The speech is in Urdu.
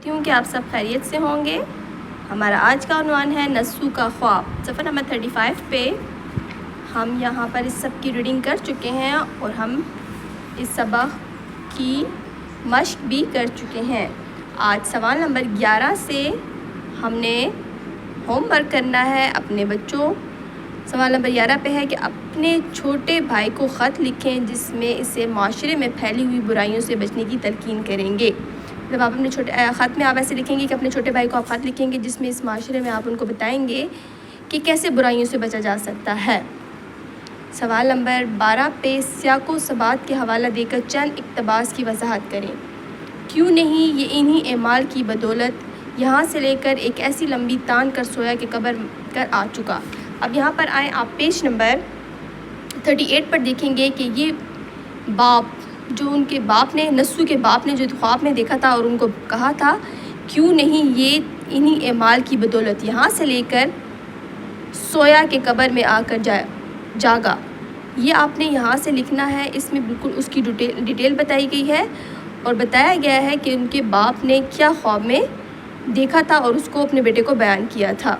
کرتی ہوں کہ آپ سب خیریت سے ہوں گے۔ ہمارا آج کا عنوان ہے نسو کا خواب۔ صفحہ نمبر 35 پہ ہم یہاں پر اس سب کی ریڈنگ کر چکے ہیں اور ہم اس سبق کی مشق بھی کر چکے ہیں۔ آج سوال نمبر 11 سے ہم نے ہوم ورک کرنا ہے اپنے بچوں۔ سوال نمبر 11 پہ ہے کہ اپنے چھوٹے بھائی کو خط لکھیں جس میں اسے معاشرے میں پھیلی ہوئی برائیوں سے بچنے کی تلقین کریں گے۔ جب آپ اپنے خط میں آپ ایسے لکھیں گے کہ اپنے چھوٹے بھائی کو آپ خط لکھیں گے جس میں اس معاشرے میں آپ ان کو بتائیں گے کہ کیسے برائیوں سے بچا جا سکتا ہے۔ سوال نمبر 12 پہ سیاق و سبات کے حوالہ دے کر چند اقتباس کی وضاحت کریں۔ کیوں نہیں یہ انہی اعمال کی بدولت یہاں سے لے کر ایک ایسی لمبی تان کر سویا کہ قبر کر آ چکا۔ اب یہاں پر آئیں، آپ پیج نمبر 38 پر دیکھیں گے کہ یہ باپ جو ان کے باپ نے نسو کے باپ نے جو خواب میں دیکھا تھا اور ان کو کہا تھا کیوں نہیں یہ انہی اعمال کی بدولت یہاں سے لے کر سویا کے قبر میں آ کر جاگا، یہ آپ نے یہاں سے لکھنا ہے۔ اس میں بالکل اس کی ڈیٹیل بتائی گئی ہے اور بتایا گیا ہے کہ ان کے باپ نے کیا خواب میں دیکھا تھا اور اس کو اپنے بیٹے کو بیان کیا تھا۔